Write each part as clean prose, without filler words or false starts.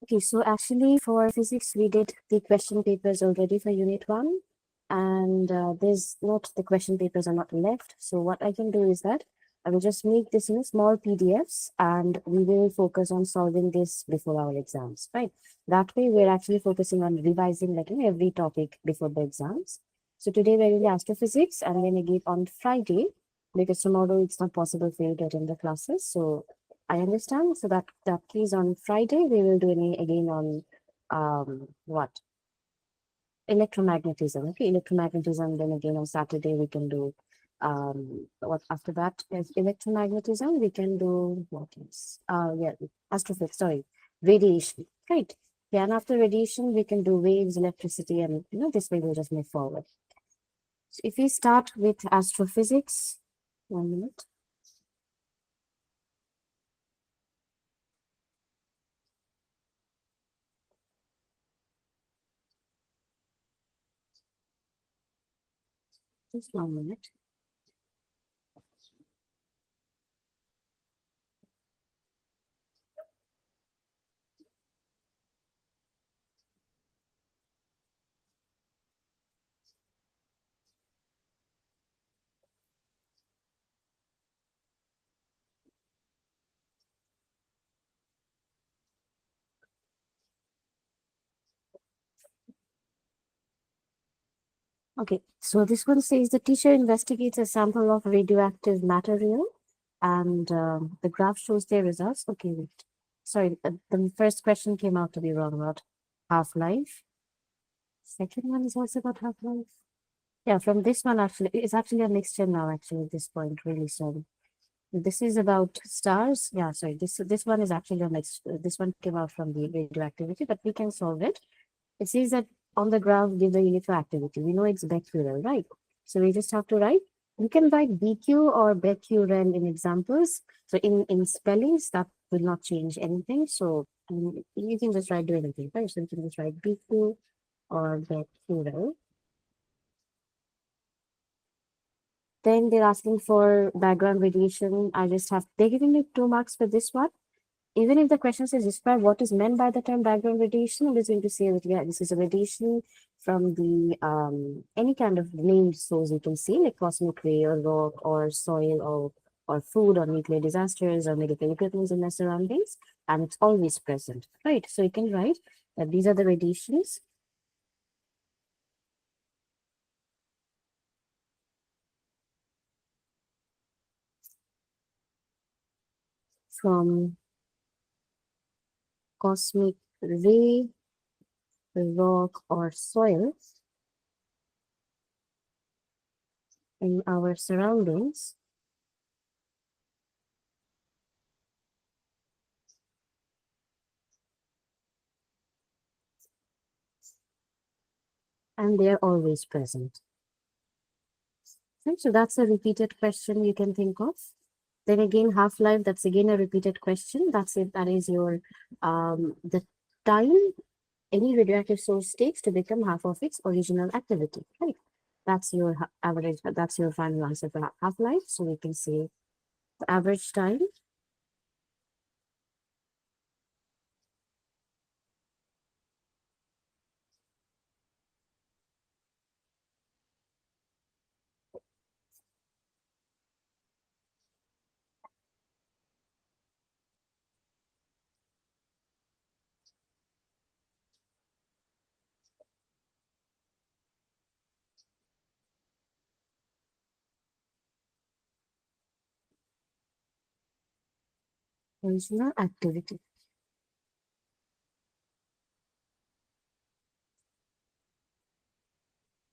Okay, so actually for physics, we did the question papers already for unit 1, and there's not, the question papers are not left. So what I can do is that I will just make this in small PDFs, and we will focus on solving this before our exams, right? That way, we're actually focusing on revising like every topic before the exams. So today we're in astrophysics, and then again on Friday, because tomorrow it's not possible for you to attend the classes. So I understand. So that is on Friday. We will do any again on what? Electromagnetism. Okay, electromagnetism. Then again on Saturday we can do what after that is electromagnetism. We can do what else? Yeah, astrophysics. Sorry, radiation. Right. Yeah, and after radiation we can do waves, electricity, and this way we'll just move forward. So if we start with astrophysics, 1 minute. Just 1 minute. Okay, so this one says the teacher investigates a sample of radioactive material, and the graph shows their results. Okay, wait. Sorry, the first question came out to be wrong about half-life. Second one is also about half-life. Yeah, from this one actually, it's actually a mixture now actually at this point, really sorry. This is about stars. Yeah, sorry, this one is actually a mix. This one came out from the radioactivity, but we can solve it. It says that on the graph, give the unit for activity. We know it's becquerel, right? So we just have to write. You can write BQ or becquerel in examples. So in spellings, that will not change anything. So you can just write do anything, right? So you can just write BQ or becquerel. Then they're asking for background radiation. They're giving me 2 marks for this one. Even if the question says describe what is meant by the term background radiation, I'm just going to say that, yeah, this is a radiation from the any kind of named source you can see, like cosmic ray or rock or soil or food or nuclear disasters or medical equipment in their surroundings, and it's always present, right? So you can write that these are the radiations from cosmic ray, rock, or soil in our surroundings, and they are always present. Right, so that's a repeated question you can think of. Then again, half-life, that's again a repeated question. That's it. That is your the time any radioactive source takes to become half of its original activity. Right. That's your average. That's your final answer for half-life. So we can say the average time original activity.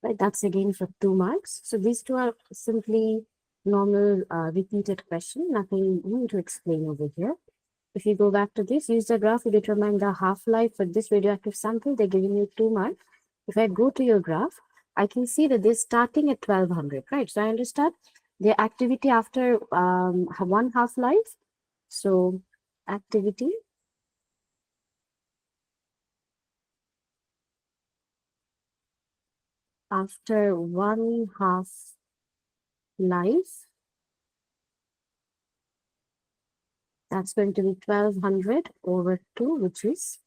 Right. That's again for 2 marks. So these two are simply normal repeated question. Nothing new to explain over here. If you go back to this, use the graph to determine the half-life for this radioactive sample. They're giving you 2 marks. If I go to your graph, I can see that they're starting at 1200, right? So I understand their activity after one half-life. So activity after one half-life, that's going to be 1200 over 2, which is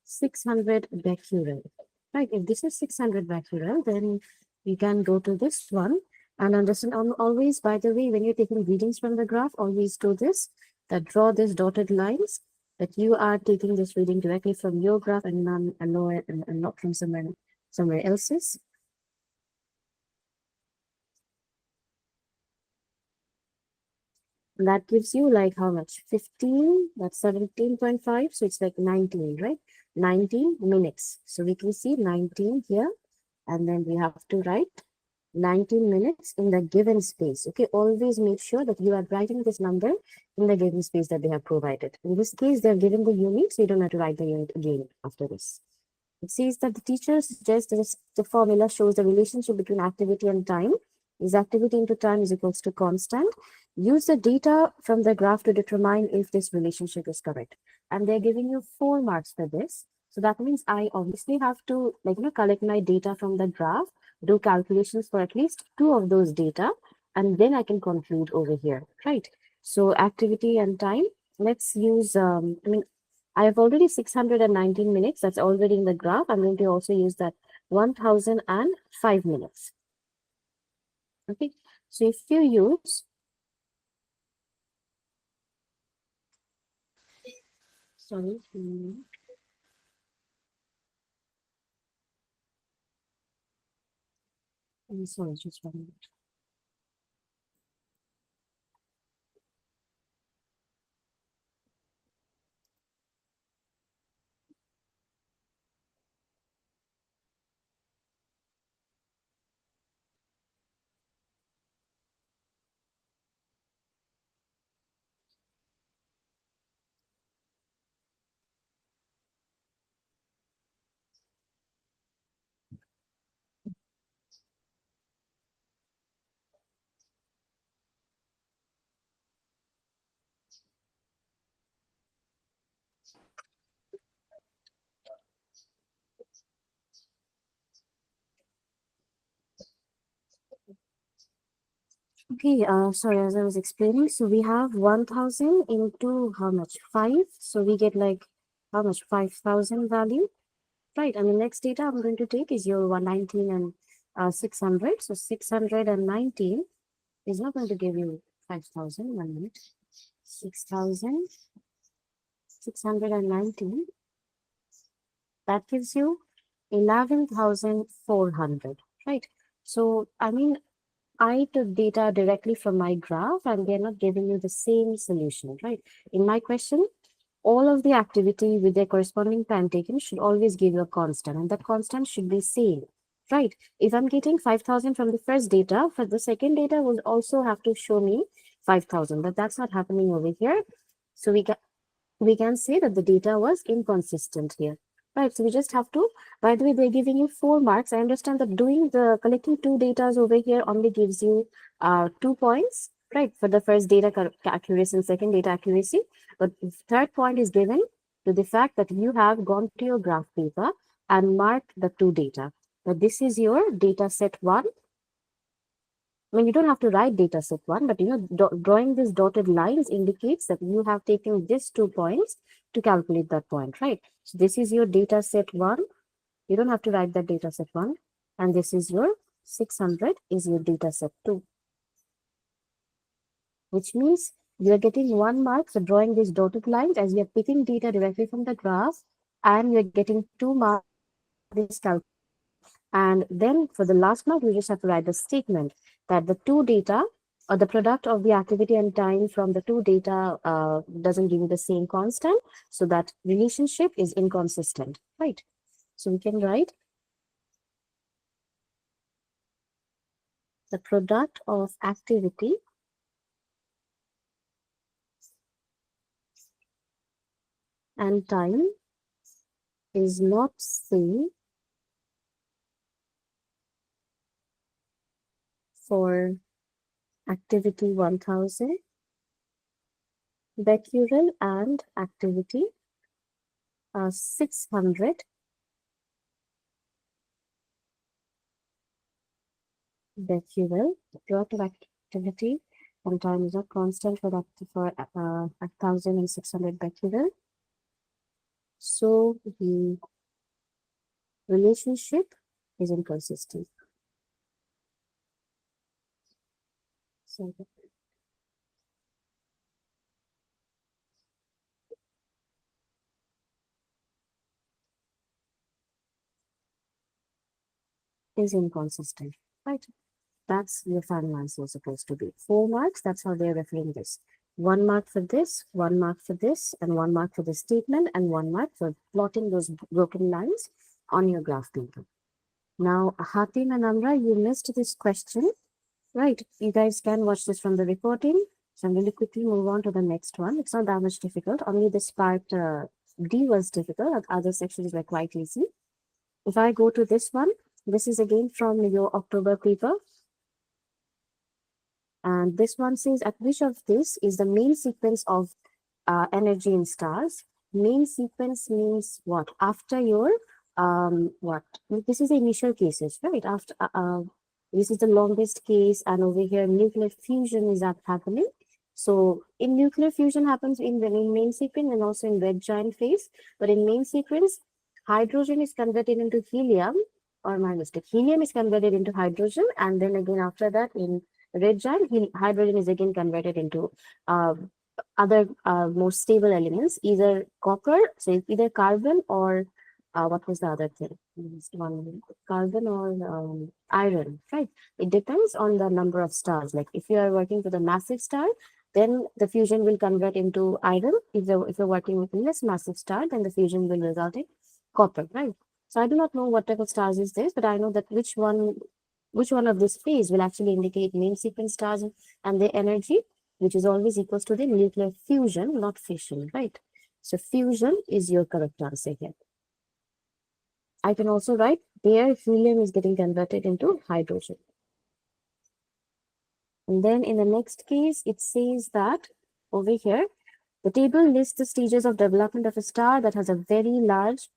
600 becquerel. Right, if this is 600 becquerel, then we can go to this one and understand always, by the way, when you're taking readings from the graph, always do this, that draw these dotted lines, that you are taking this reading directly from your graph and not from somewhere else's. And that gives you like how much? 15, that's 17.5. So it's like 19, right? 19 minutes. So we can see 19 here. And then we have to write 19 minutes in the given space. Okay, always make sure that you are writing this number in the given space that they have provided. In this case, they're given the unit, so you don't have to write the unit again after this. It says that the teacher suggests that the formula shows the relationship between activity and time. Is activity into time is equals to constant. Use the data from the graph to determine if this relationship is correct. And they're giving you 4 marks for this. So that means I obviously have to collect my data from the graph, do calculations for at least 2 of those data, and then I can conclude over here, right? So activity and time, let's use, I have already 619 minutes. That's already in the graph. I'm going to also use that 1005 minutes. Okay. So if you use, sorry, I'm sorry, just 1 minute. Okay, sorry, as I was explaining, so we have 1000 into how much? 5. So we get like how much? 5000 value, right? And the next data I'm going to take is your 119 and 600. So 619 is not going to give you 5000. 1 minute. 6000, 619. That gives you 11,400, right? So, I took data directly from my graph and they're not giving you the same solution, right? In my question, all of the activity with their corresponding time taken should always give you a constant, and that constant should be same, right? If I'm getting 5,000 from the first data, for the second data would also have to show me 5,000, but that's not happening over here. So we can say that the data was inconsistent here. Right, so we just have to, by the way, they're giving you 4 marks. I understand that collecting 2 datas over here only gives you 2 points, right, for the first data accuracy and second data accuracy. But the third point is given to the fact that you have gone to your graph paper and marked the 2 data. That this is your data set 1. You don't have to write data set 1, but drawing these dotted lines indicates that you have taken these 2 points to calculate that point, right? So this is your data set 1. You don't have to write that data set 1. And this is your 600 is your data set 2, which means you're getting 1 mark for drawing these dotted lines as you're picking data directly from the graph, and you're getting 2 marks for this calculation. And then for the last mark, you just have to write the statement that the 2 data or the product of the activity and time from the 2 data doesn't give you the same constant. So that relationship is inconsistent, right? So we can write the product of activity and time is not same for activity 1000 becquerel and activity 600 becquerel. The product of activity and time is not constant for 1600 becquerel. So the relationship is inconsistent. So is inconsistent, right? That's your final answer supposed to be. 4 marks, that's how they're referring this. 1 mark for this, 1 mark for this, and 1 mark for this statement, and 1 mark for plotting those broken lines on your graph paper. Now, Hatim and Amra, you missed this question, right? You guys can watch this from the recording. So I'm going to quickly move on to the next one. It's not that much difficult. Only this part D was difficult. Other sections were quite easy. If I go to this one, this is again from your October paper. And this one says, at which of this is the main sequence of energy in stars? Main sequence means what? After your, what? This is the initial cases, right? After, this is the longest case, and over here, nuclear fusion is happening. So in nuclear fusion happens in the main sequence and also in red giant phase. But in main sequence, hydrogen is converted into helium, or my mistake, helium is converted into hydrogen, and then again after that in red giant, hydrogen is again converted into other more stable elements, either copper, so either carbon or what was the other thing? Just one minute. Carbon or iron, right? It depends on the number of stars. Like if you are working with a massive star, then the fusion will convert into iron. If you're working with a less massive star, then the fusion will result in copper, right? So I do not know what type of stars is this, but I know that which one of this phase will actually indicate main sequence stars and their energy, which is always equals to the nuclear fusion, not fission, right? So fusion is your correct answer here. I can also write there helium is getting converted into hydrogen. And then in the next case, it says that over here, the table lists the stages of development of a star that has a very large,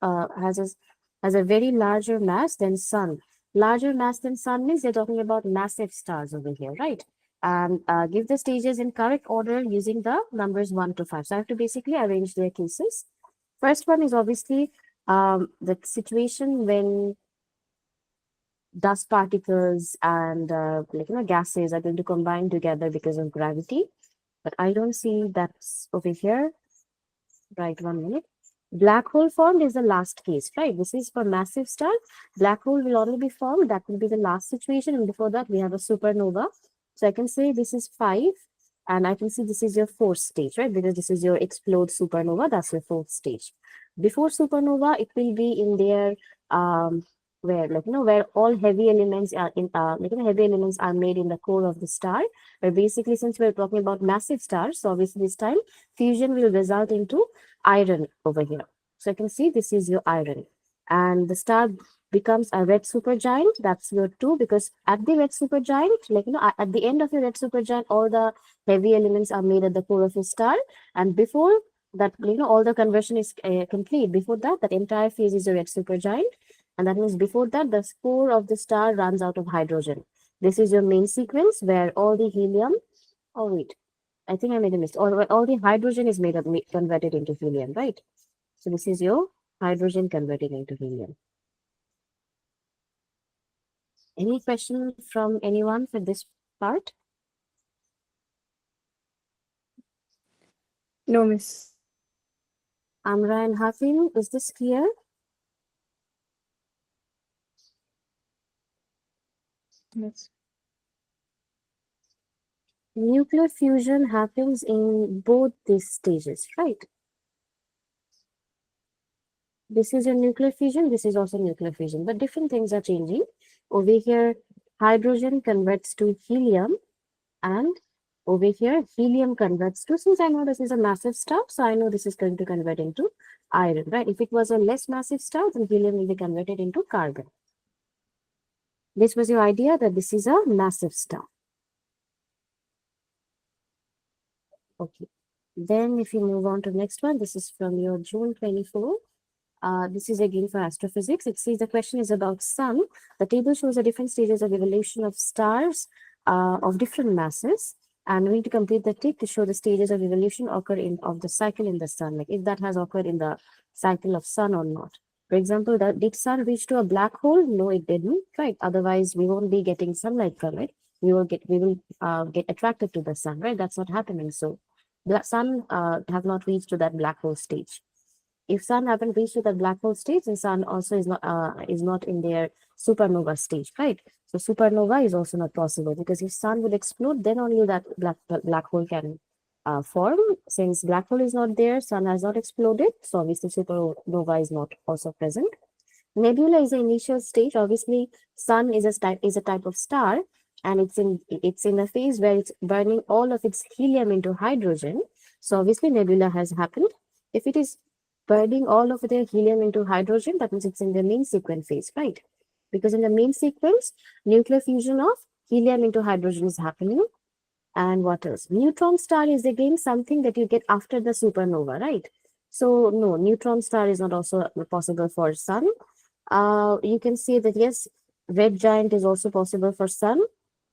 has a very larger mass than sun. Larger mass than sun means they're talking about massive stars over here, right? And give the stages in correct order using the numbers 1 to 5. So I have to basically arrange their cases. First one is obviously the situation when dust particles and gases are going to combine together because of gravity. But I don't see that's over here. Right, 1 minute. Black hole formed is the last case, right? This is for massive star. Black hole will only be formed. That will be the last situation. And before that, we have a supernova. So I can say this is 5. And I can see this is your 4th stage, right? Because this is your explode supernova. That's your 4th stage. Before supernova, it will be in their where where all heavy elements are in heavy elements are made in the core of the star. But basically, since we're talking about massive stars, so obviously this time fusion will result into iron over here. So you can see this is your iron. And the star becomes a red supergiant. That's your 2, because at the red supergiant, at the end of your red supergiant, all the heavy elements are made at the core of your star. And before that, all the conversion is complete. Before that, that entire phase is a red supergiant. And that means before that, the core of the star runs out of hydrogen. This is your main sequence where all the helium, oh wait, I think I made a mistake. All the hydrogen is converted into helium, right? So this is your hydrogen converting into helium. Any question from anyone for this part? No, miss. Amra and Hafin, is this clear? Yes. Nuclear fusion happens in both these stages, right? This is a nuclear fusion, this is also nuclear fusion, but different things are changing. Over here, hydrogen converts to helium, and over here, helium converts to, since I know this is a massive star, so I know this is going to convert into iron, right? If it was a less massive star, then helium will be converted into carbon. This was your idea that this is a massive star. Okay. Then if you move on to the next one, this is from your June 24. This is again for astrophysics. It says the question is about sun. The table shows the different stages of evolution of stars of different masses. And we need to complete the tick to show the stages of evolution occur in of the cycle in the sun, like if that has occurred in the cycle of sun or not. For example, did sun reach to a black hole? No, it didn't, right? Otherwise, we won't be getting sunlight from it. We will get attracted to the sun, right? That's not happening. So the sun have not reached to that black hole stage. If sun haven't reached to the black hole stage, the sun also is not in their supernova stage, right? So supernova is also not possible, because if sun will explode, then only that black hole can form. Since black hole is not there, sun has not exploded, so obviously supernova is not also present. Nebula is the initial stage. Obviously, sun is a type of star, and it's in a phase where it's burning all of its helium into hydrogen. So obviously, nebula has happened. If it is burning all of their helium into hydrogen, that means it's in the main sequence phase, right? Because in the main sequence, nuclear fusion of helium into hydrogen is happening. And what else? Neutron star is again something that you get after the supernova, right? So no, neutron star is not also possible for sun. You can see that yes, red giant is also possible for sun,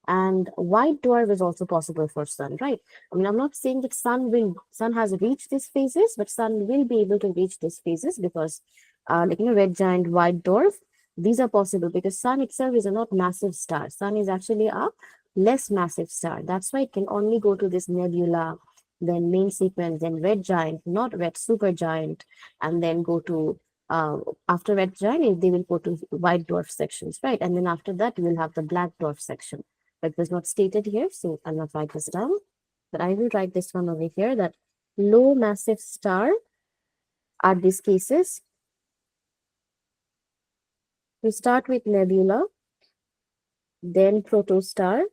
and white dwarf is also possible for sun, right? I mean, I'm not saying that sun has reached these phases, but sun will be able to reach these phases because, red giant, white dwarf, these are possible because sun itself is a not massive star. Sun is actually a less massive star. That's why it can only go to this nebula, then main sequence, then red giant, not red supergiant, and then go to after red giant, they will go to white dwarf sections, right? And then after that, we'll have the black dwarf section. But it was not stated here, so I'll not write this down. But I will write this one over here, that low massive star are these cases. We start with nebula, then protostar,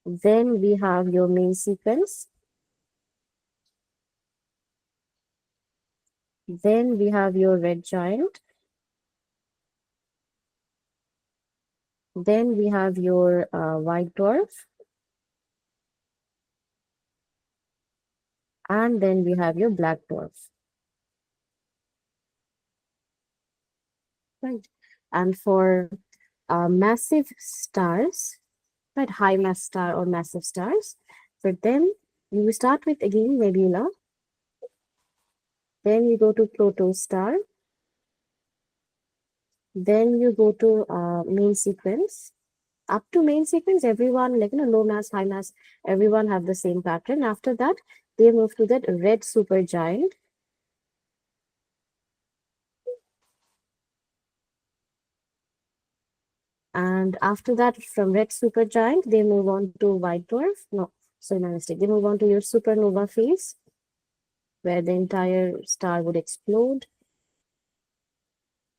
then we have your main sequence, then we have your red giant, then we have your white dwarf, and then we have your black dwarf. Right. And for massive stars, right, high mass star or massive stars, for them, you start with again nebula, then you go to protostar, then you go to main sequence. Up to main sequence, everyone, low mass, high mass, everyone have the same pattern. After that, they move to that red supergiant. And after that, from red supergiant, they move on to white dwarf. No, sorry, my mistake. They move on to your supernova phase, where the entire star would explode.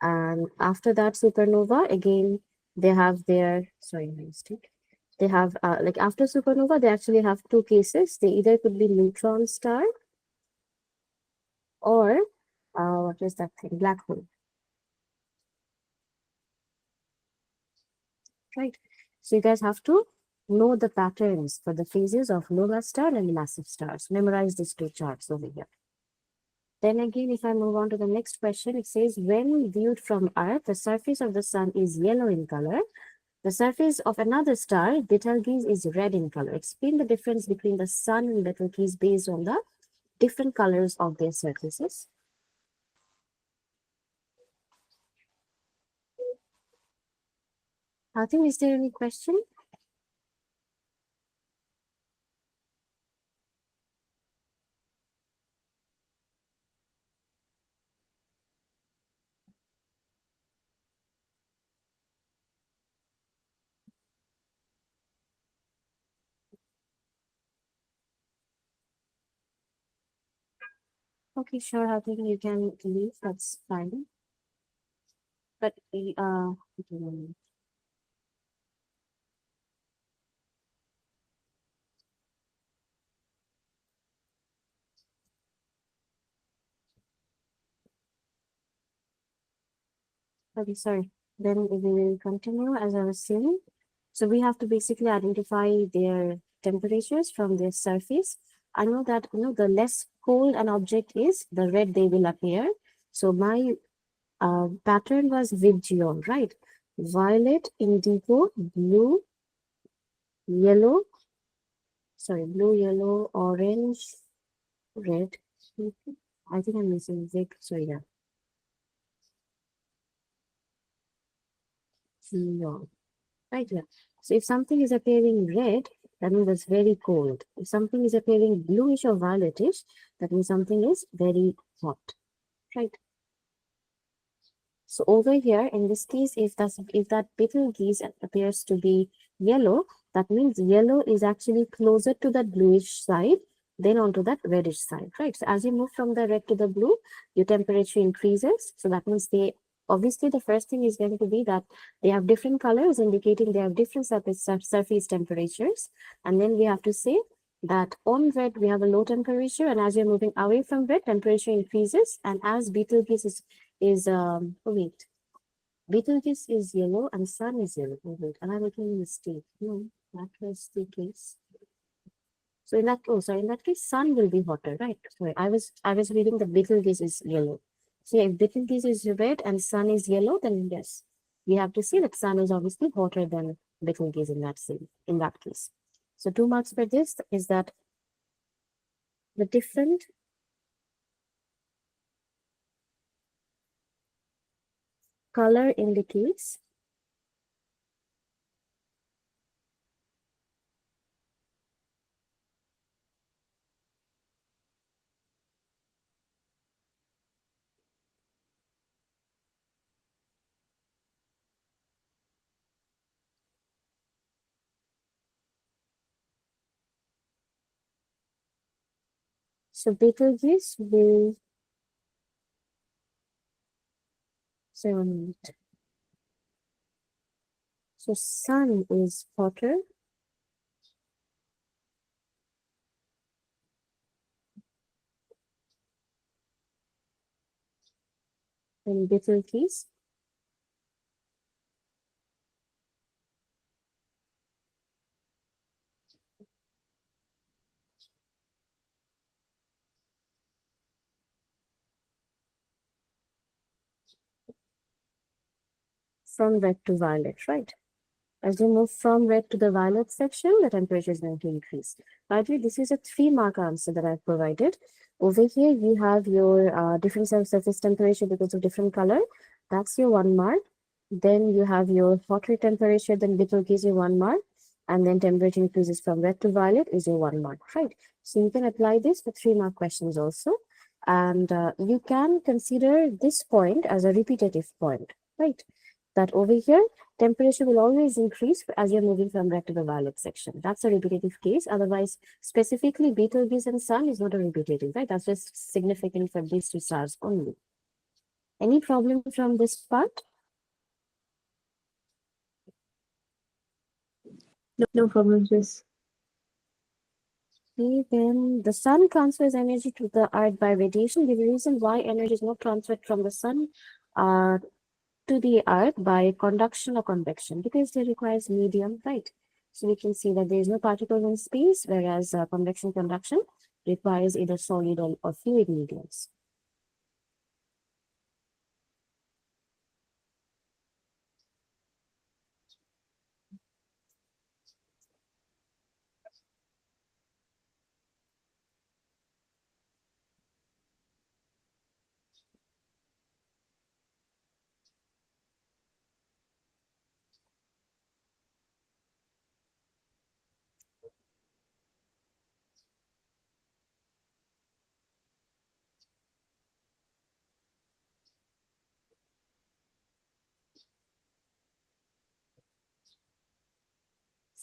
And after that supernova, again, they have their, sorry, my mistake. They have, after supernova, they actually have two cases. They either could be neutron star or, what is that thing? Black hole. Right. So you guys have to know the patterns for the phases of low mass star and massive stars. Memorize these two charts over here. Then again, if I move on to the next question, it says, when viewed from Earth, the surface of the sun is yellow in color. The surface of another star, Betelgeuse, is red in color. Explain the difference between the sun and Betelgeuse based on the different colors of their surfaces. Hatim, is there any question? Okay, sure, Hatim, you can leave. That's fine. But okay, okay, sorry. Then we will continue as I was saying. So we have to basically identify their temperatures from their surface. I know that the less cold an object is, the red they will appear. So my pattern was Vigion, right? Violet, indigo, blue, yellow, sorry, blue, yellow, orange, red. I think I'm missing zig. So yeah, neon. Right, yeah. So if something is appearing red, that means it's very cold. If something is appearing bluish or violetish, that means something is very hot. Right. So over here, in this case, if that Betelgeuse appears to be yellow, that means yellow is actually closer to that bluish side than onto that reddish side, right? So as you move from the red to the blue, your temperature increases. So that means they obviously the first thing is going to be that they have different colors indicating they have different surface temperatures. And then we have to say that on red we have a low temperature, and as you're moving away from red, temperature increases. And as Betelgeuse oh wait, Betelgeuse is yellow and sun is yellow. Oh wait, am I making a mistake? No, that was the case. So in that, oh sorry, in that case, sun will be hotter, right? Sorry, I was reading the Betelgeuse is yellow. So yeah, if Betelgeuse is red and sun is yellow, then yes, we have to see that sun is obviously hotter than Betelgeuse in that case. So 2 marks for this is that the different color indicates so Betelgeuse will 7 minutes. So sun is hotter than Betelgeuse. From red to violet, right? As you move from red to the violet section, the temperature is going to increase. By the way, this is a 3-mark answer that I've provided. Over here, you have your different surface temperature because of different color. That's your 1 mark. Then you have your hotter temperature, then Betelgeuse your 1 mark. And then temperature increases from red to violet is your 1 mark, right? So you can apply this for 3-mark questions also. And you can consider this point as a repetitive point, right? That over here, temperature will always increase as you're moving from red to the violet section. That's a repetitive case. Otherwise, specifically Betelgeuse and sun is not a repetitive, right? That's just significant for these 2 stars only. Any problem from this part? No problems, Miss. Okay, then the sun transfers energy to the earth by radiation. The reason why energy is not transferred from the sun to the earth by conduction or convection, because it requires medium, right? So we can see that there is no particle in space, whereas convection conduction requires either solid or fluid mediums.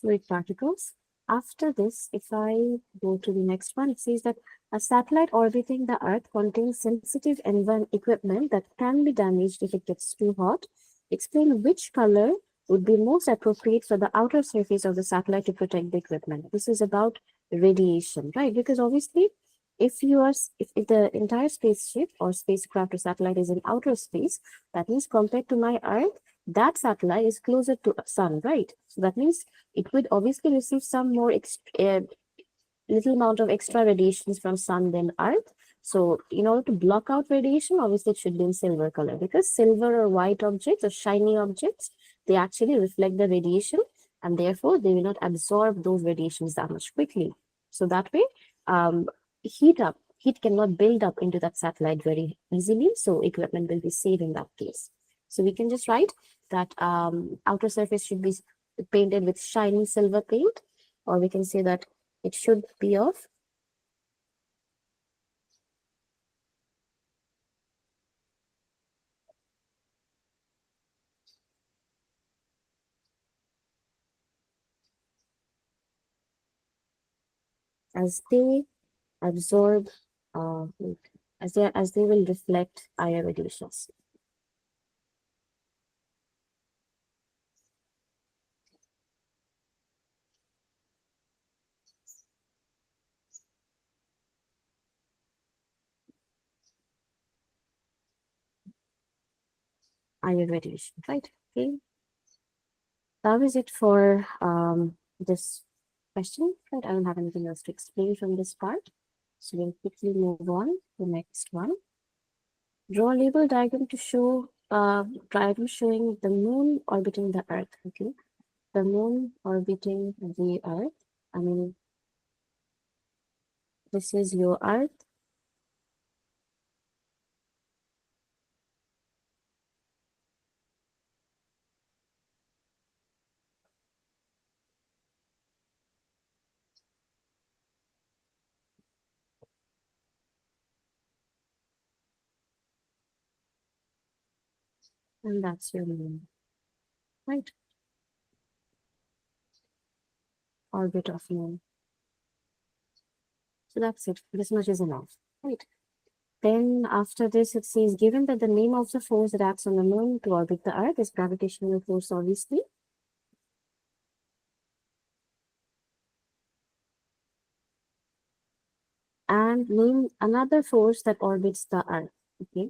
Fluid particles. After this, if I go to the next one, it says that a satellite orbiting the Earth contains sensitive equipment that can be damaged if it gets too hot. Explain which color would be most appropriate for the outer surface of the satellite to protect the equipment. This is about radiation, right? Because obviously, if the entire spaceship or spacecraft or satellite is in outer space, that means compared to my Earth, that satellite is closer to sun, right? So that means it would obviously receive some more little amount of extra radiations from sun than earth. So in order to block out radiation, obviously it should be in silver color, because silver or white objects or shiny objects, they actually reflect the radiation and therefore they will not absorb those radiations that much quickly. So that way, heat cannot build up into that satellite very easily, so equipment will be safe in that case. So we can just write that outer surface should be painted with shiny silver paint, or we can say that it should be of as they absorb wait, as they will reflect higher radiations. Higher radiation, right? Okay. That was it for this question, right? I don't have anything else to explain from this part. So we'll quickly move on to the next one. Draw a label diagram to show diagram showing the moon orbiting the Earth. Okay, the moon orbiting the Earth. I mean, this is your Earth. And that's your moon, right? Orbit of moon. So that's it. This much is enough, right? Then after this, it says, given that the name of the force that acts on the moon to orbit the Earth is gravitational force, obviously. And name another force that orbits the Earth. Okay.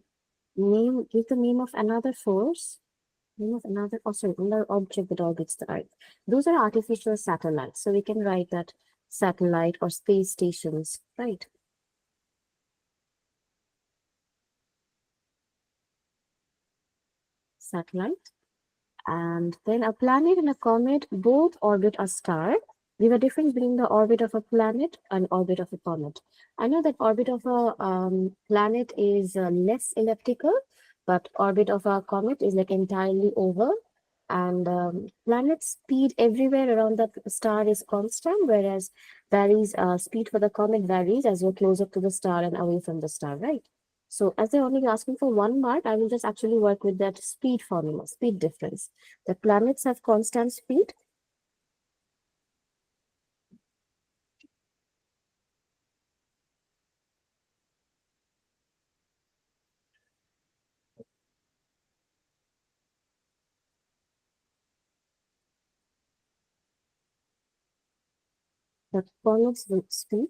Give the name of another force. Name of another, oh sorry, another object that orbits the Earth. Those are artificial satellites. So we can write that satellite or space stations, right? Satellite. And then a planet and a comet both orbit a star. Give a difference between the orbit of a planet and orbit of a comet. I know that orbit of a planet is less elliptical, but orbit of a comet is like entirely oval. And planet speed everywhere around the star is constant, whereas speed for the comet varies as you're closer to the star and away from the star, right? So as they're only asking for one mark, I will just actually work with that speed formula, speed difference. The planets have constant speed. The comets with speed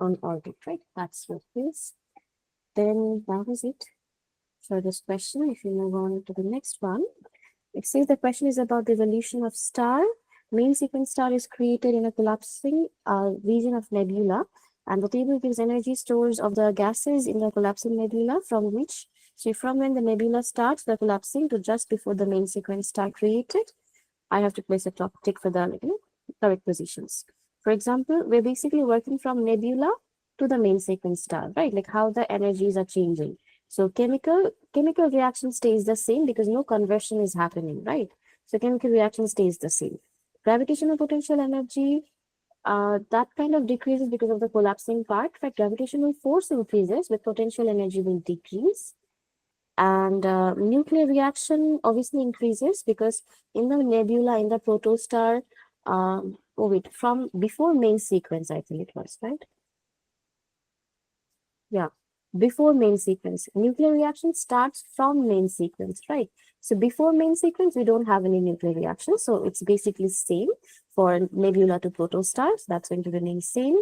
on orbit, right? That's what it is. Then that was it for this question. If you move on to the next one, it says the question is about the evolution of star. Main sequence star is created in a collapsing region of nebula, and the table gives energy stores of the gases in the collapsing nebula from when the nebula starts the collapsing to just before the main sequence star created. I have to place a clock tick for the correct positions. For example, we're basically working from nebula to the main sequence star, right? Like how the energies are changing. So chemical reaction stays the same because no conversion is happening, right? So chemical reaction stays the same. Gravitational potential energy, that kind of decreases because of the collapsing part, but gravitational force increases, but potential energy will decrease. And nuclear reaction obviously increases because in the nebula, in the protostar, from before main sequence, I think it was, right? Yeah, before main sequence. Nuclear reaction starts from main sequence, right? So before main sequence, we don't have any nuclear reaction. So it's basically same for nebula to protostars. That's going to remain same.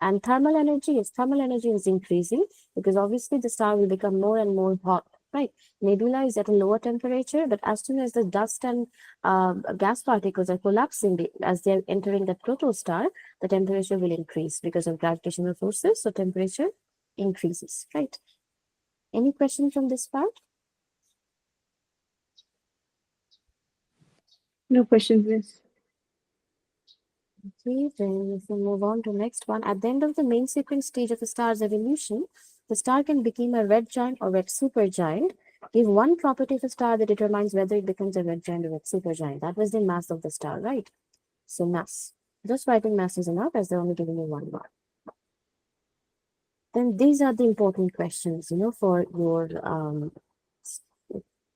And thermal energy is increasing because obviously the star will become more and more hot right? Nebula is at a lower temperature, but as soon as the dust and gas particles are collapsing as they're entering the protostar, the temperature will increase because of gravitational forces. So temperature increases, right? Any question from this part? No questions, miss. Okay, then if we move on to next one. At the end of the main sequence stage of a star's evolution, the star can become a red giant or red supergiant. Give one property of a star that determines whether it becomes a red giant or red supergiant. That was the mass of the star, right? So mass. Just writing mass is enough as they're only giving you one mark. Then these are the important questions, for your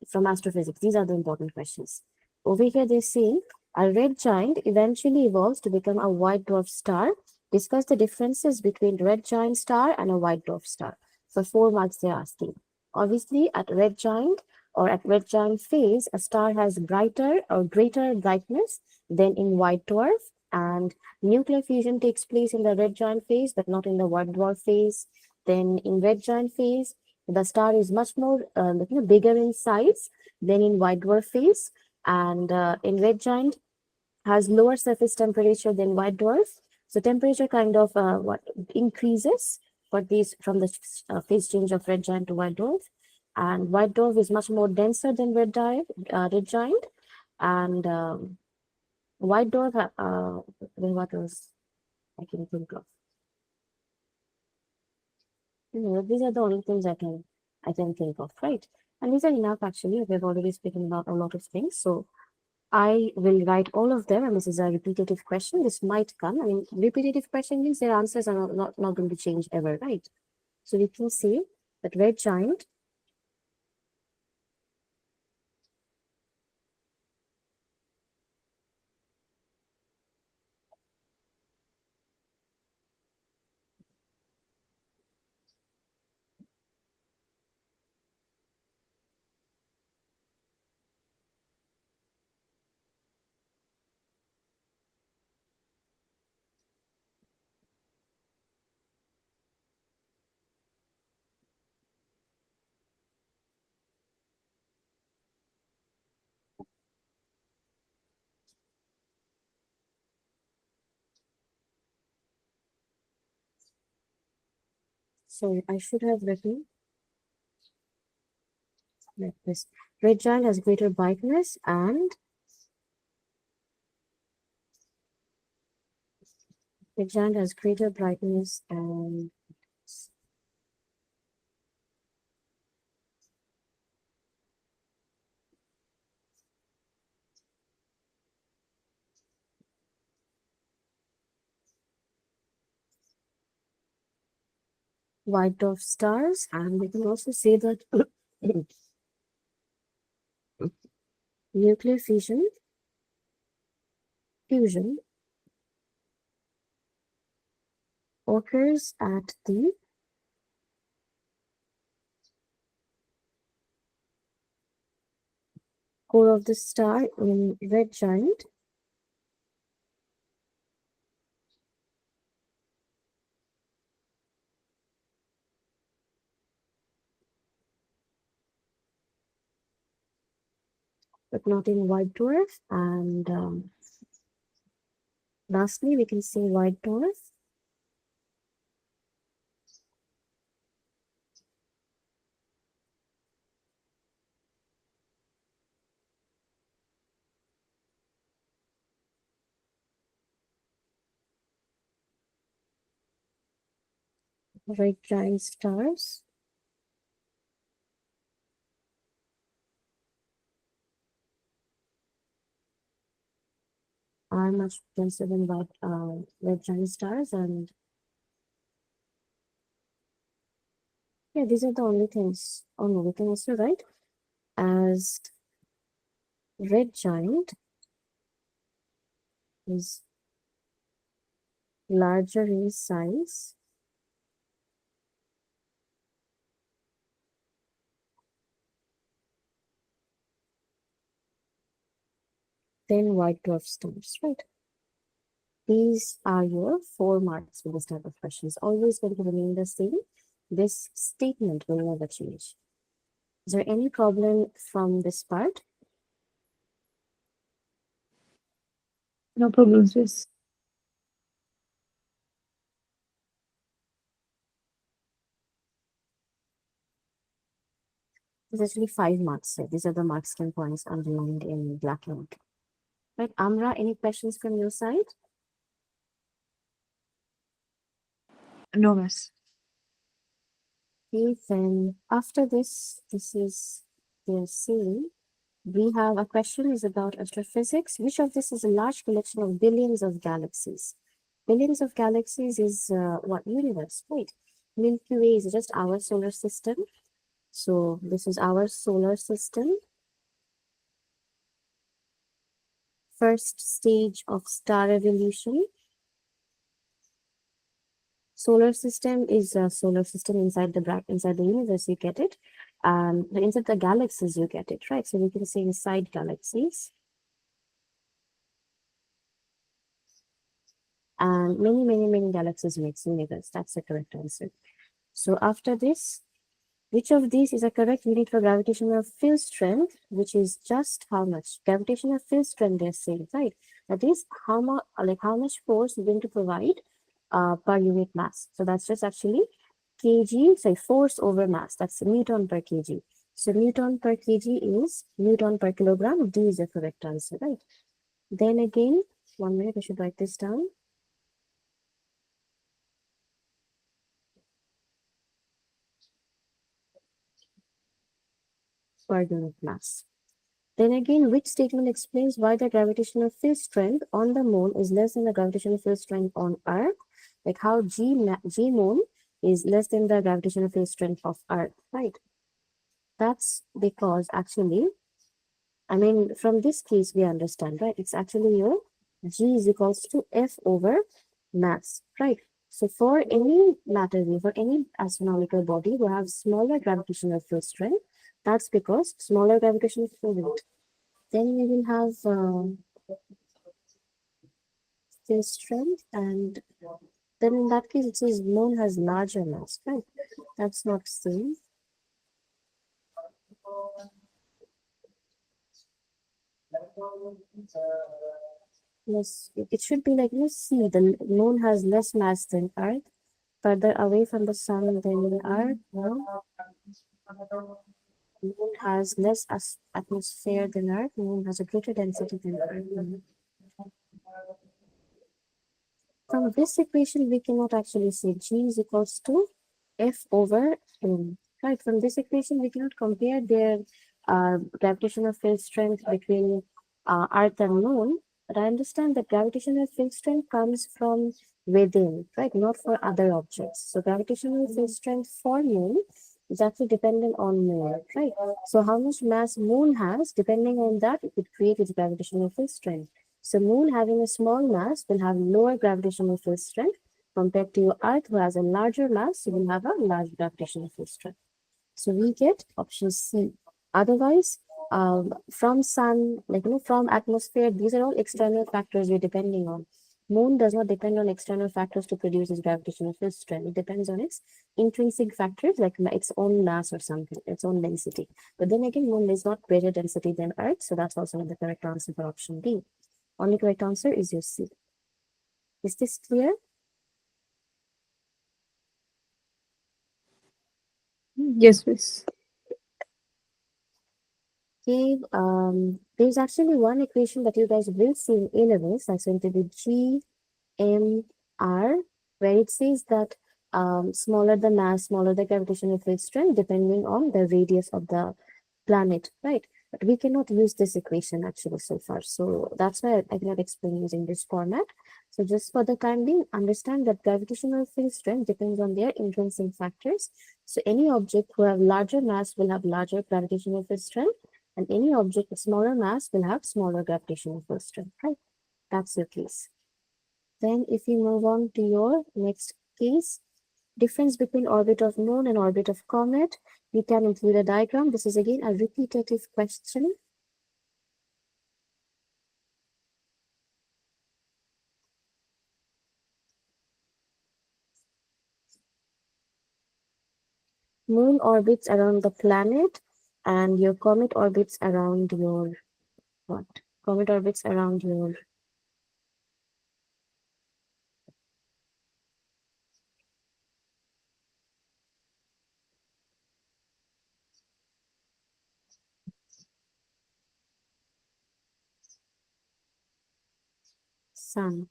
from astrophysics. These are the important questions. Over here, they say a red giant eventually evolves to become a white dwarf star. Discuss the differences between red giant star and a white dwarf star. For 4 marks, they're asking. Obviously, at red giant or at red giant phase, a star has brighter or greater brightness than in white dwarf, and nuclear fusion takes place in the red giant phase, but not in the white dwarf phase. Then in red giant phase, the star is much more bigger in size than in white dwarf phase, and in red giant has lower surface temperature than white dwarf. So temperature kind of what increases for these from the phase change of red giant to white dwarf. And white dwarf is much more denser than red giant, and white dwarf. What else I can think of? These are the only things I can think of, right? And these are enough actually. We've already spoken about a lot of things. So I will write all of them, and this is a repetitive question. This might come. I mean, repetitive question means their answers are not going to change ever, right? So we can see that red giant So I should have written like this. Red giant has greater brightness and red giant has greater brightness and white dwarf stars. And we can also say that nuclear fusion occurs at the core of the star in red giant. But not in white dwarf. And lastly, we can say white dwarf red giant stars are much denser than red giant stars. And yeah, these are the only things. Oh no, we can also write as red giant is larger in size than white dwarf stars, right? These are your 4 marks for this type of questions. Always going to remain the same. This statement will never change. Is there any problem from this part? No problems, Miss. There's actually 5 marks. So these are the mark scheme points underlined in black ink. Right, Amra, any questions from your side? No, Miss. Okay, then after this is the same. We have a question is about astrophysics. Which of this is a large collection of billions of galaxies? Billions of galaxies is what universe? Wait, Milky Way is just our solar system. So this is our solar system. First stage of star evolution. Solar system is a solar system inside inside the universe. You get it. Inside the galaxies, you get it, right? So we can say inside galaxies. And many galaxies makes universe. That's the correct answer. So after this, which of these is a correct unit for gravitational field strength, which is just how much? Gravitational field strength, they're saying, right? That is how much, like how much force you're going to provide per unit mass. So that's just actually kg, sorry, force over mass. That's Newton per kg. So Newton per kg is Newton per kilogram. D is the correct answer, right? Then again, 1 minute, I should write this down. Per unit mass. Then again, which statement explains why the gravitational field strength on the moon is less than the gravitational field strength on Earth? Like how G moon is less than the gravitational field strength of Earth, right? That's because actually, I mean, from this case, we understand, right? It's actually your G is equals to F over mass, right? So for any matter, for any astronomical body who have smaller gravitational field strength, that's because smaller gravitational field. Then we will have field strength, and then in that case, it says moon has larger mass, right? That's not same. Yes, it should be like, you see, the moon has less mass than Earth, further away from the sun than Earth. No? Moon has less atmosphere than Earth. Moon has a greater density than Earth. From this equation, we cannot actually say G is equals to F over M. Right, from this equation, we cannot compare their gravitational field strength between Earth and Moon. But I understand that gravitational field strength comes from within, right, not for other objects. So gravitational field strength for Moon is actually dependent on Moon, right? So how much mass Moon has, depending on that, it would create its gravitational field strength. So Moon having a small mass will have lower gravitational field strength compared to Earth, who has a larger mass, so will have a large gravitational field strength. So we get option C. Otherwise, from sun, from atmosphere, these are all external factors we're depending on. Moon does not depend on external factors to produce its gravitational field strength. It depends on its intrinsic factors, like its own mass or something, its own density. But then again, Moon is not greater density than Earth, so that's also not the correct answer for option D. Only correct answer is your C. Is this clear? Yes, Miss. Okay, there's actually one equation that you guys will see in A-levels, that's going to be GMR, where it says that smaller the mass, smaller the gravitational field strength, depending on the radius of the planet, right? But we cannot use this equation actually so far. So that's why I cannot explain using this format. So just for the time being, understand that gravitational field strength depends on their intrinsic factors. So any object who have larger mass will have larger gravitational field strength, and any object with smaller mass will have smaller gravitational field strength, right? That's your case. Then if you move on to your next case, difference between orbit of moon and orbit of comet, you can include a diagram. This is again a repetitive question. Moon orbits around the planet. And your comet orbits around your what? Comet orbits around your sun.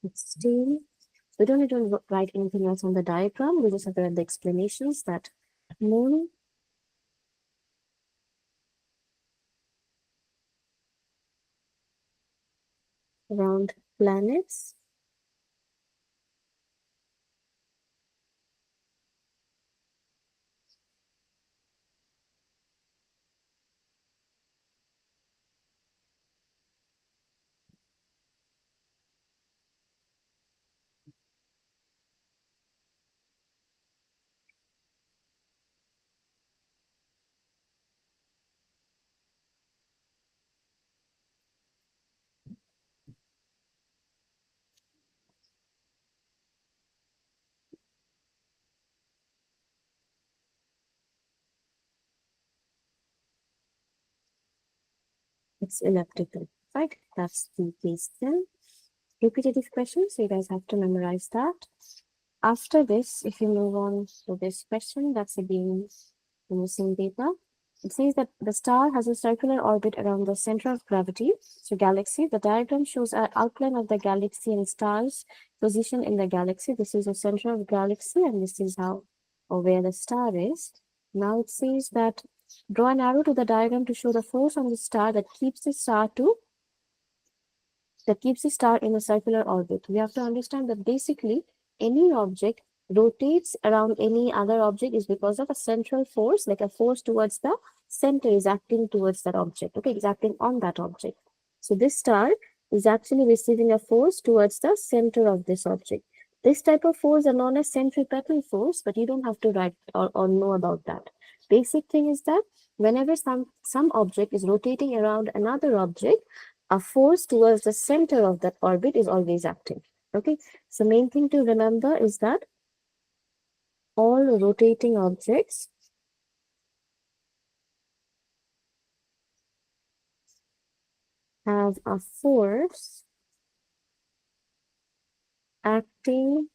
It's still, we don't need to write anything else on the diagram. We just have to write the explanations that moon around planets it's elliptical, right? That's the case then. Repetitive questions, so you guys have to memorize that. After this, if you move on to this question, that's again the missing data. It says that the star has a circular orbit around the center of gravity, so galaxy. The diagram shows an outline of the galaxy and stars position in the galaxy. This is the center of galaxy, and this is how or where the star is. Now it says that draw an arrow to the diagram to show the force on the star that keeps the star in a circular orbit. We have to understand that basically any object rotates around any other object is because of a central force, like a force towards the center is acting towards that object. Okay, it's acting on that object. So this star is actually receiving a force towards the center of this object. This type of force are known as centripetal force, but you don't have to write or know about that. Basic thing is that whenever some object is rotating around another object, a force towards the center of that orbit is always acting. Okay, so main thing to remember is that all rotating objects have a force acting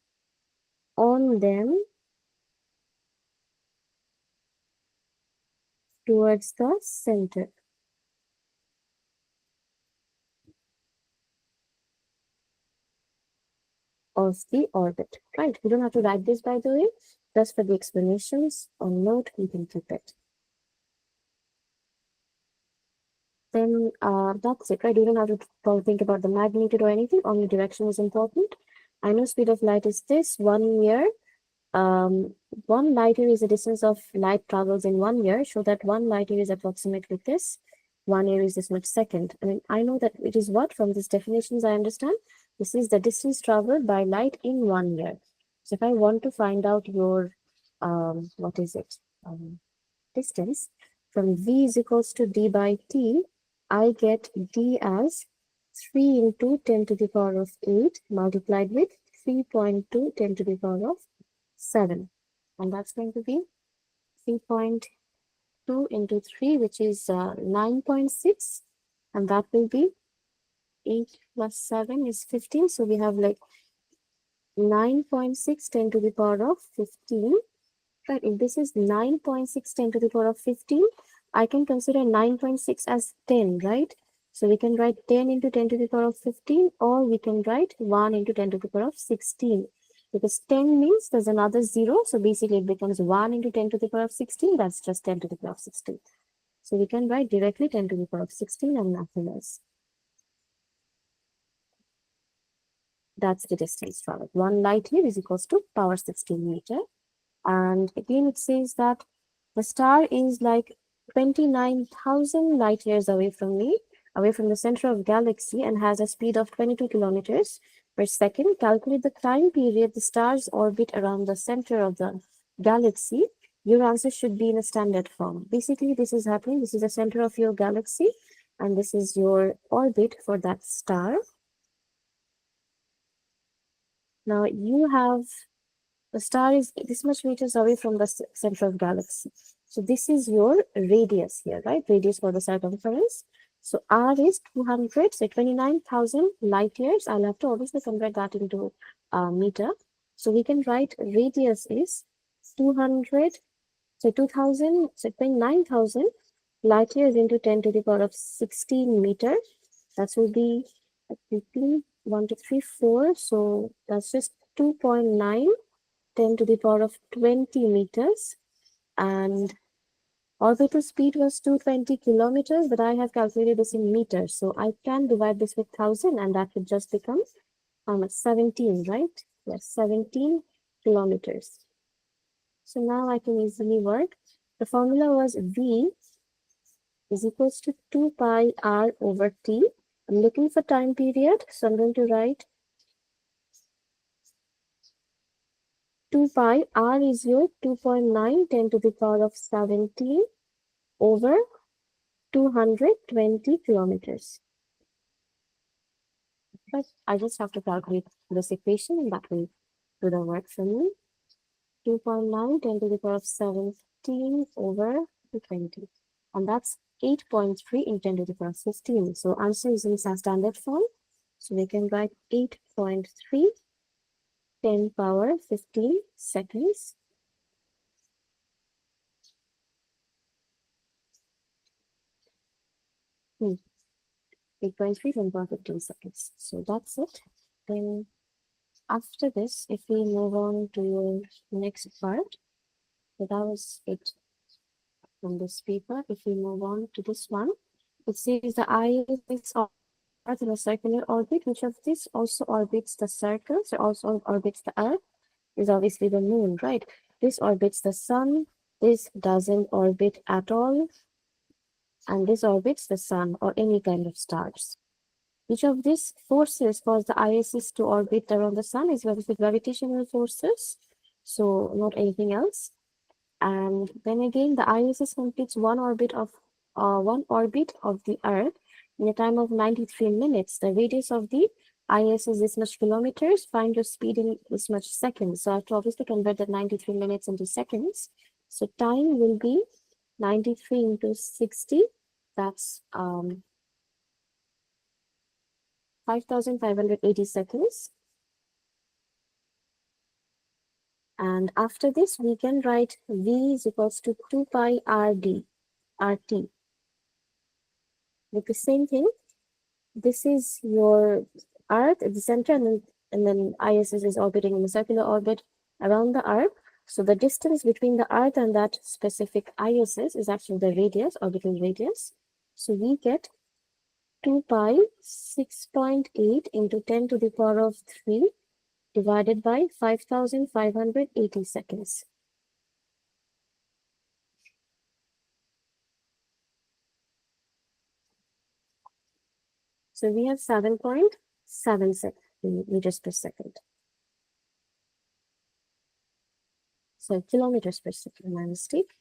on them towards the center of the orbit, right? You don't have to write this, by the way. Just for the explanations on note, you can keep it. Then that's it, right? You don't have to think about the magnitude or anything. Only direction is important. I know speed of light is this 1 year. 1 light year is the distance of light travels in 1 year. So that 1 light year is approximately this. 1 year is this much second. I mean, I know that it is what from these definitions I understand. This is the distance traveled by light in 1 year. So if I want to find out your, what is it? Distance from v is equals to d by t, I get d as 3 into 10 to the power of 8 multiplied with 3.2 10 to the power of 7. And that's going to be 3.2 into 3, which is 9.6. And that will be 8 plus 7 is 15. So we have like 9.6 10 to the power of 15. Right, if this is 9.6 10 to the power of 15, I can consider 9.6 as 10, right? So we can write 10 into 10 to the power of 15, or we can write 1 into 10 to the power of 16. Because 10 means there's another 0, so basically it becomes 1 into 10 to the power of 16, that's just 10 to the power of 16. So we can write directly 10 to the power of 16 and nothing else. That's the distance traveled. 1 light year is equals to power 16 meter. And again, it says that the star is like 29,000 light years away from me, away from the center of galaxy, and has a speed of 22 kilometers per second. Calculate the time period the stars orbit around the center of the galaxy. Your answer should be in a standard form. Basically, this is happening. This is the center of your galaxy, and this is your orbit for that star. Now you have the star is this much meters away from the center of galaxy. So this is your radius here, right? Radius for the circumference. So R is 200, so 29,000 light years. I'll have to obviously convert that into meter. So we can write radius is 200, so 2000, so 29,000 light years into 10 to the power of 16 meter. That will be 15, 1, 2, 3, 4. So that's just 2.9 10 to the power of 20 meters, and orbital speed was 220 kilometers, but I have calculated this in meters. So I can divide this with 1000 and that would just become 17, right? Yes, 17 kilometers. So now I can easily work. The formula was V is equals to 2 pi R over T. I'm looking for time period, so I'm going to write 2 pi R is your 2.9 10 to the power of 17 over 220 kilometers. But I just have to calculate this equation and that will do the work for me. 2.9 10 to the power of 17 over 220. And that's 8.3 in 10 to the power of 15. So answer is in standard form. So we can write 8.3 10 power 15 seconds. Hmm. 8.3 10 power 15 seconds. So that's it. Then after this, if we move on to your next part, so that was it from this paper. If we move on to this one, it says the eye is on Earth in a circular orbit. Which of these also orbits the circle? So also orbits the Earth is obviously the moon, right? This orbits the sun. This doesn't orbit at all. And this orbits the sun or any kind of stars. Which of these forces cause the ISS to orbit around the sun is obviously gravitational forces. So not anything else. And then again, the ISS completes one orbit of the Earth in a time of 93 minutes. The radius of the ISS is this much kilometers. Find your speed in this much seconds. So I have to obviously convert that 93 minutes into seconds. So time will be 93 into 60. That's 5,580 seconds. And after this, we can write V is equals to 2 pi RT. With the same thing, this is your Earth at the center, and then ISS is orbiting in a circular orbit around the Earth. So the distance between the Earth and that specific ISS is actually the radius, orbital radius. So we get 2 pi 6.8 into 10 to the power of 3 divided by 5,580 seconds. So we have 7.7 meters per second. So kilometers per second, my mistake.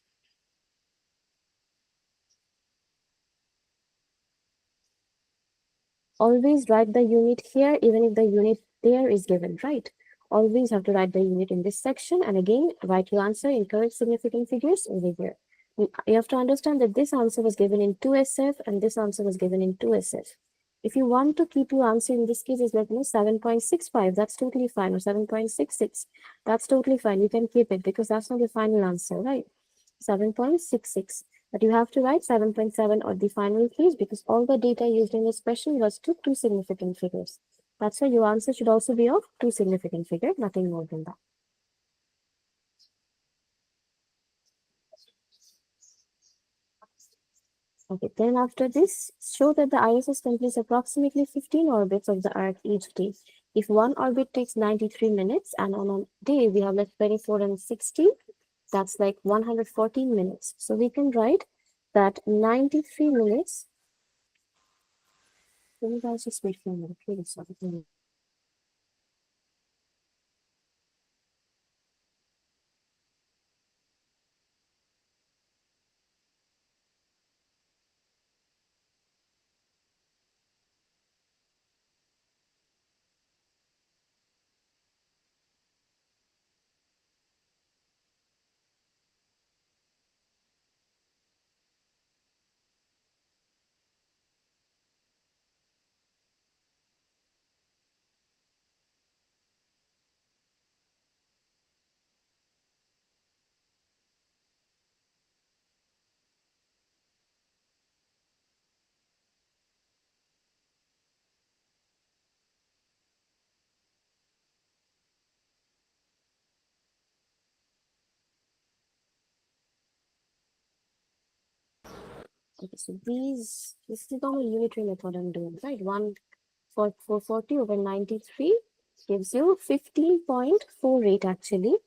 Always write the unit here, even if the unit there is given, right? Always have to write the unit in this section. And again, write your answer in correct significant figures over here. You have to understand that this answer was given in 2SF and this answer was given in 2SF. If you want to keep your answer in this case is like 7.65, that's totally fine, or 7.66, that's totally fine. You can keep it because that's not your final answer, right? 7.66. But you have to write 7.7 or the final case because all the data used in this question was to two significant figures. That's why your answer should also be of two significant figures, nothing more than that. Okay, then after this, show that the ISS completes approximately 15 orbits of the Earth each day. If one orbit takes 93 minutes and on a day we have like 24 and 60, That's like 114 minutes. So we can write that 93 minutes. Let me guys just wait for a minute. Really sorry. Okay, so this is the normal unitary method I'm doing, right? 440 over 93 gives you 15.48 actually.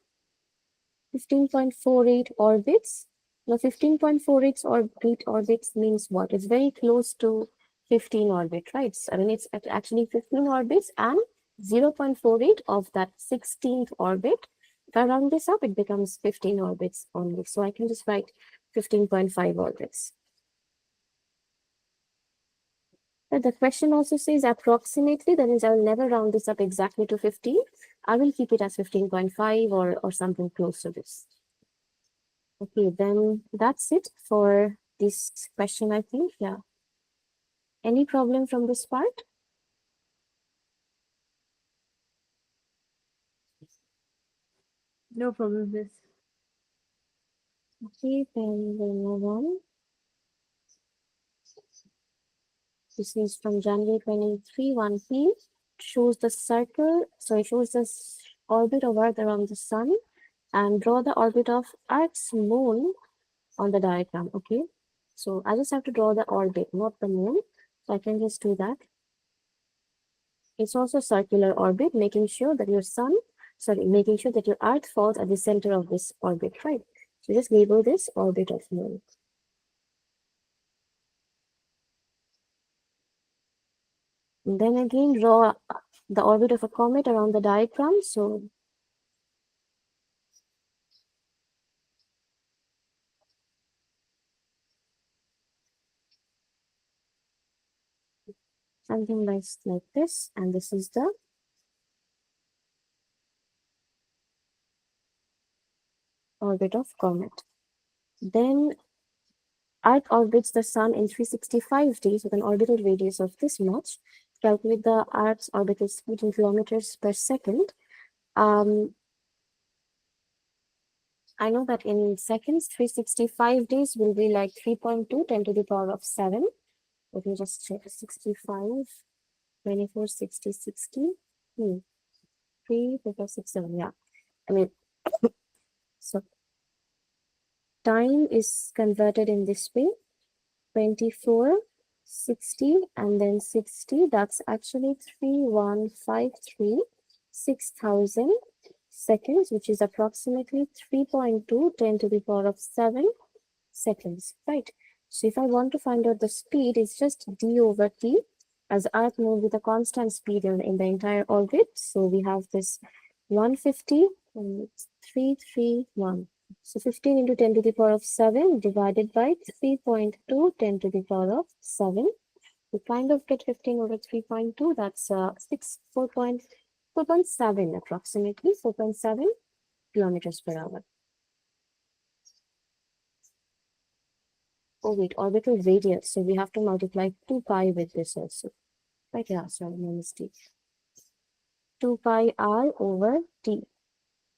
15.48 orbits. Now 15.48 orbits means what? It's very close to 15 orbit, right? I mean, it's actually 15 orbits and 0.48 of that 16th orbit. If I round this up, it becomes 15 orbits only. So I can just write 15.5 orbits. But the question also says approximately, that means I will never round this up exactly to 15. I will keep it as 15.5 or something close to this. Okay, then that's it for this question, I think. Yeah. Any problem from this part? No problem, miss. Okay, then we'll move on. This is from January 23, 1 p. Shows the circle, so it shows the orbit of Earth around the sun and draw the orbit of Earth's moon on the diagram. Okay, so I just have to draw the orbit, not the moon. So I can just do that. It's also circular orbit, making sure that making sure that your Earth falls at the center of this orbit, right? So just label this orbit of moon. And then again, draw the orbit of a comet around the diagram. So something like this, and this is the orbit of comet. Then Earth orbits the sun in 365 days with an orbital radius of this much. Calculate the Earth's orbital speed in kilometers per second. I know that in seconds, 365 days will be like 3.2, 10 to the power of 7. Let me just check. 65, 24, 60, 60. 3, 4, 5, 6, 7. Yeah. I mean, so time is converted in this way. 24, 60, and then 60. That's actually 3153, 6,000 seconds, which is approximately 3.2, 10 to the power of 7 seconds, right? So if I want to find out the speed, it's just d over t, as Earth moves with a constant speed in the entire orbit. So we have this 150 and 331. So 15 into 10 to the power of 7 divided by 3.2, 10 to the power of 7. We kind of get 15 over 3.2. That's 4.7 approximately, 4.7 kilometers per hour. Oh wait, orbital radius. So we have to multiply 2 pi with this also. Right, yeah, sorry, my mistake. 2 pi r over t.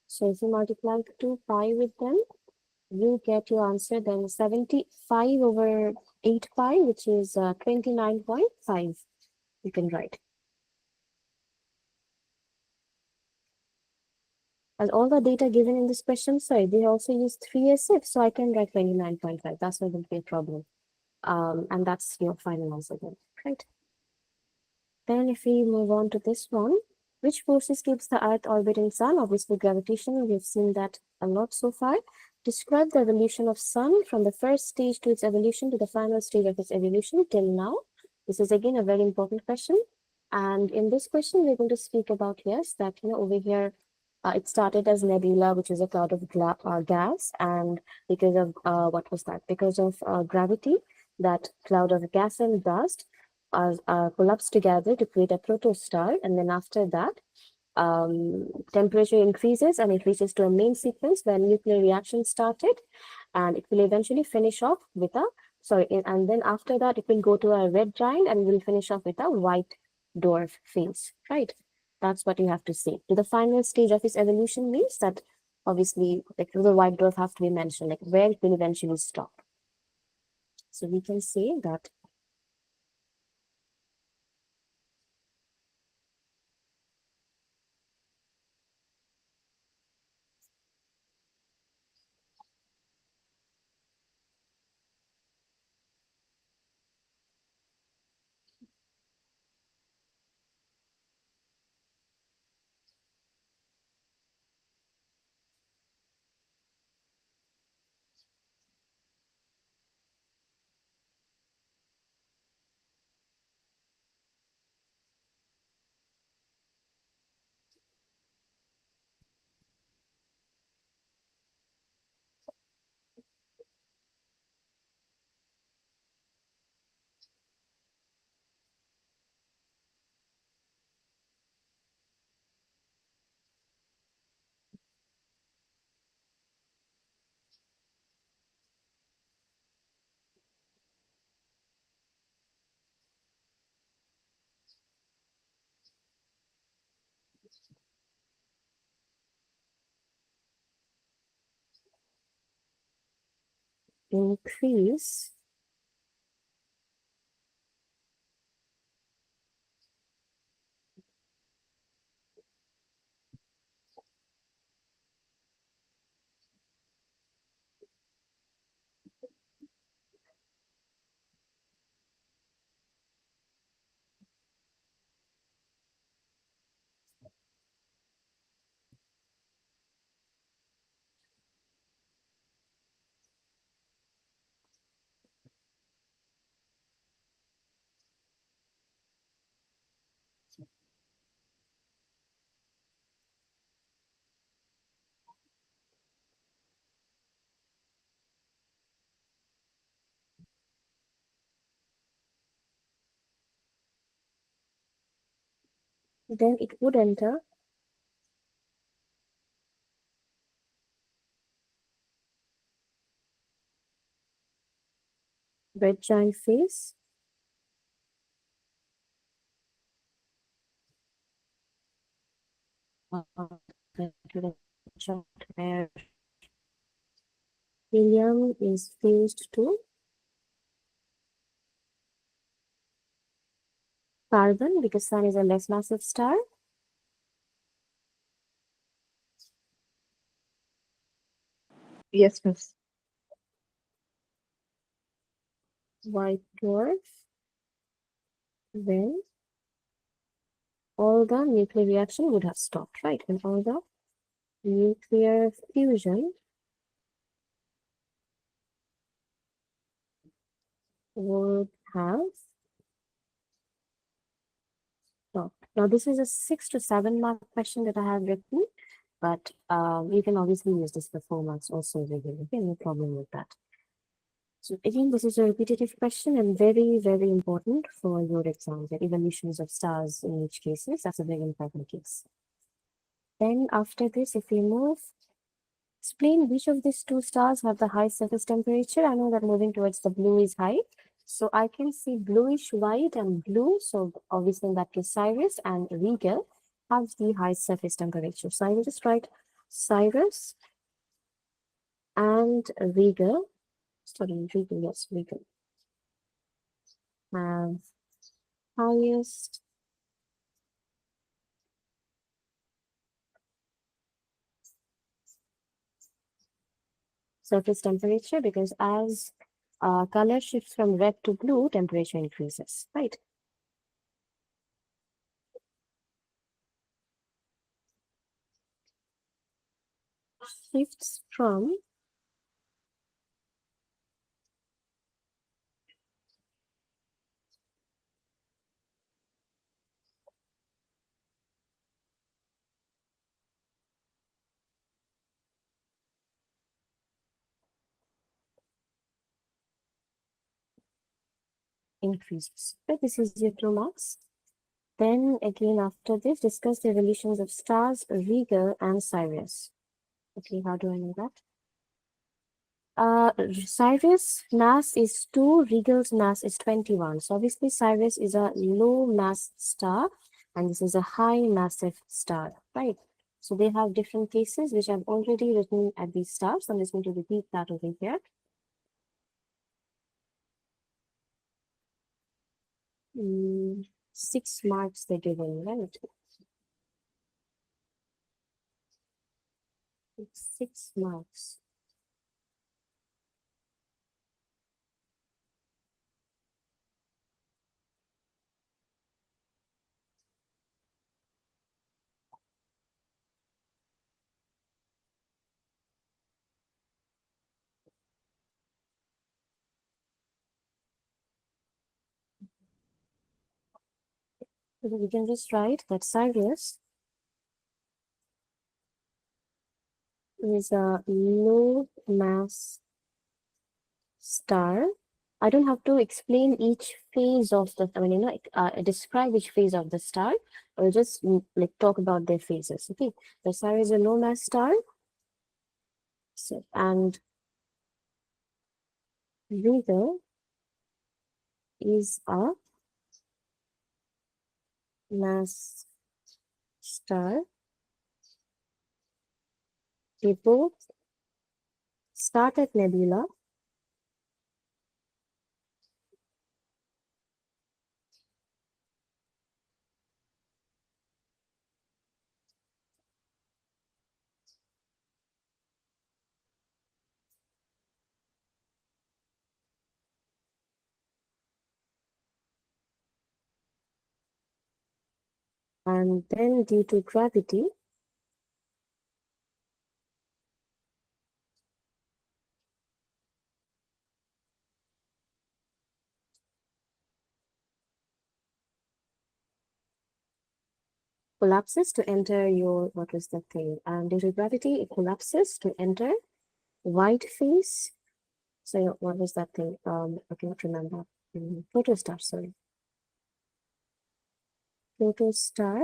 So if you multiply 2 pi with them, you get your answer then 75 over 8 pi, which is 29.5. You can write. And all the data given in this question, sorry, they also use 3SF, so I can write 29.5. That's not going to be a problem. And that's your final answer then, right? Then if we move on to this one, Which forces keeps the Earth orbiting Sun? Obviously, gravitation. We've seen that a lot so far. Describe the evolution of Sun from the first stage to its evolution to the final stage of its evolution till now. This is again a very important question. And in this question, we're going to speak about, yes, that, over here, it started as nebula, which is a cloud of gas. And because of, what was that? Because of gravity, that cloud of gas and dust collapsed together to create a protostar. And then after that, temperature increases and it reaches to a main sequence where nuclear reaction started, and it will eventually finish off with a, and then after that it will go to a red giant and will finish off with a white dwarf phase, right? That's what you have to say. To the final stage of its evolution means that obviously like the white dwarf have to be mentioned, like where it will eventually stop. So we can say that increase then it would enter red giant phase. Where helium is fused to carbon because Sun is a less massive star. Yes, miss. White dwarf, then all the nuclear reaction would have stopped, right? And all the nuclear fusion would have stopped. Now, this is a 6 to 7 mark question that I have written, but you can obviously use this for 4 marks also regularly. Okay, no problem with that. So again, this is a repetitive question and very, very important for your exam. The evolutions of stars in each cases, that's a very important case. Then after this, if we move, explain which of these two stars have the high surface temperature. I know that moving towards the blue is high. So I can see bluish white and blue. So obviously in that case, Sirius and Regal have the high surface temperature. So I will just write Sirius and Regal. Sorry, Regal, yes, Regal have highest surface temperature because as color shifts from red to blue, temperature increases, right? shifts from increases. So this is your 2 marks. Then again after this, discuss the relations of stars, Rigel and Sirius. Okay, how do I know that? Sirius mass is 2, Regal's mass is 21. So obviously Sirius is a low mass star and this is a high massive star, right? So they have different cases which I've already written at these stars. So I'm just going to repeat that over here. 6 marks they're given, right? 6 marks. So we can just write that Sirius is a low mass star. I don't have to explain each phase of the, describe each phase of the star. I'll just like talk about their phases. Okay, the star is a low mass star. So, and Vega is a mass star. They both start at nebula. And then due to gravity, collapses to enter your, what was that thing? Due to gravity, it collapses to enter white phase. So what was that thing? I cannot remember. Protostar, sorry. Protostar.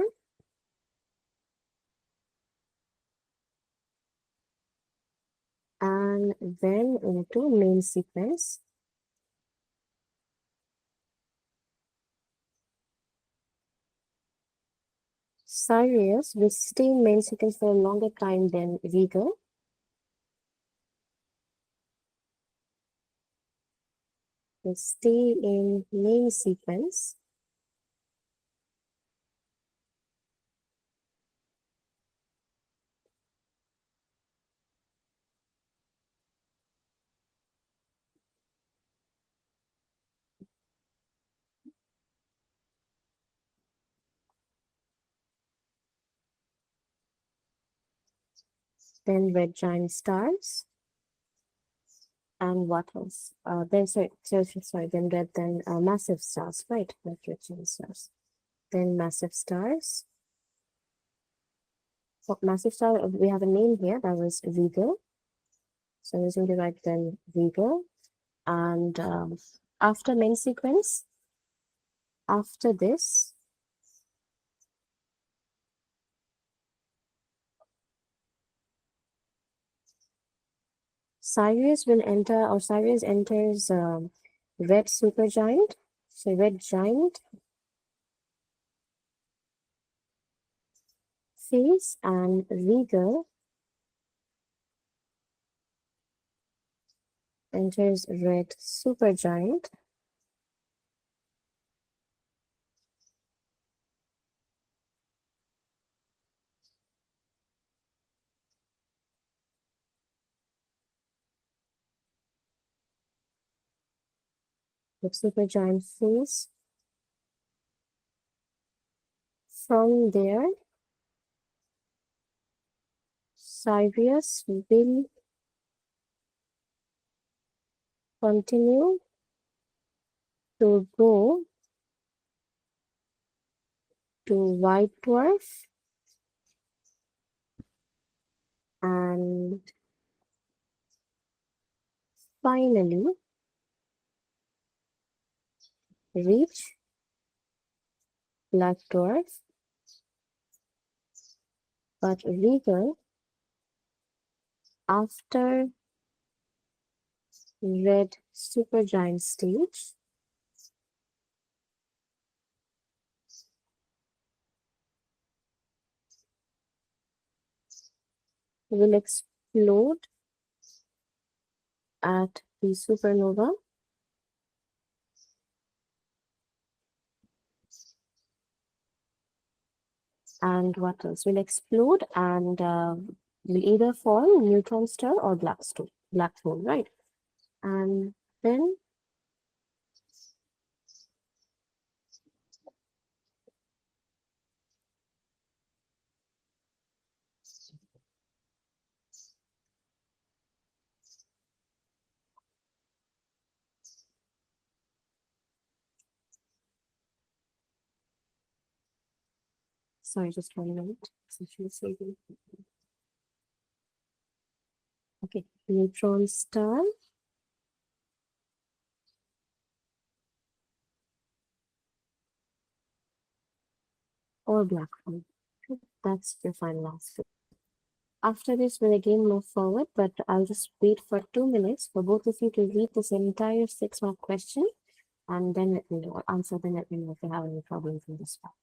And then into main sequence. Sirius will stay in main sequence for a longer time than Vega. Will stay in main sequence. Then red giant stars. And what else? Then sorry, then red, then massive stars, right? Red giant stars. Then massive stars. For massive star, we have a name here, that was Vega. So I'm going to write then Vega. And after main sequence, after this, Sirius will enter, or Sirius enters red supergiant. So red giant phase, and Vega enters red supergiant. The supergiant phase. From there, Sirius will continue to go to white dwarf and finally reach black dwarf, but Regal after red supergiant stage will explode at the supernova and what else will explode and will either form neutron star or black hole, right? And then sorry, just 1 minute. Okay, neutron star or black hole. That's your final answer. After this, we'll again move forward, but I'll just wait for 2 minutes for both of you to read this entire 6-mark question and then let me know, answer, then let me know if you have any problems in this part.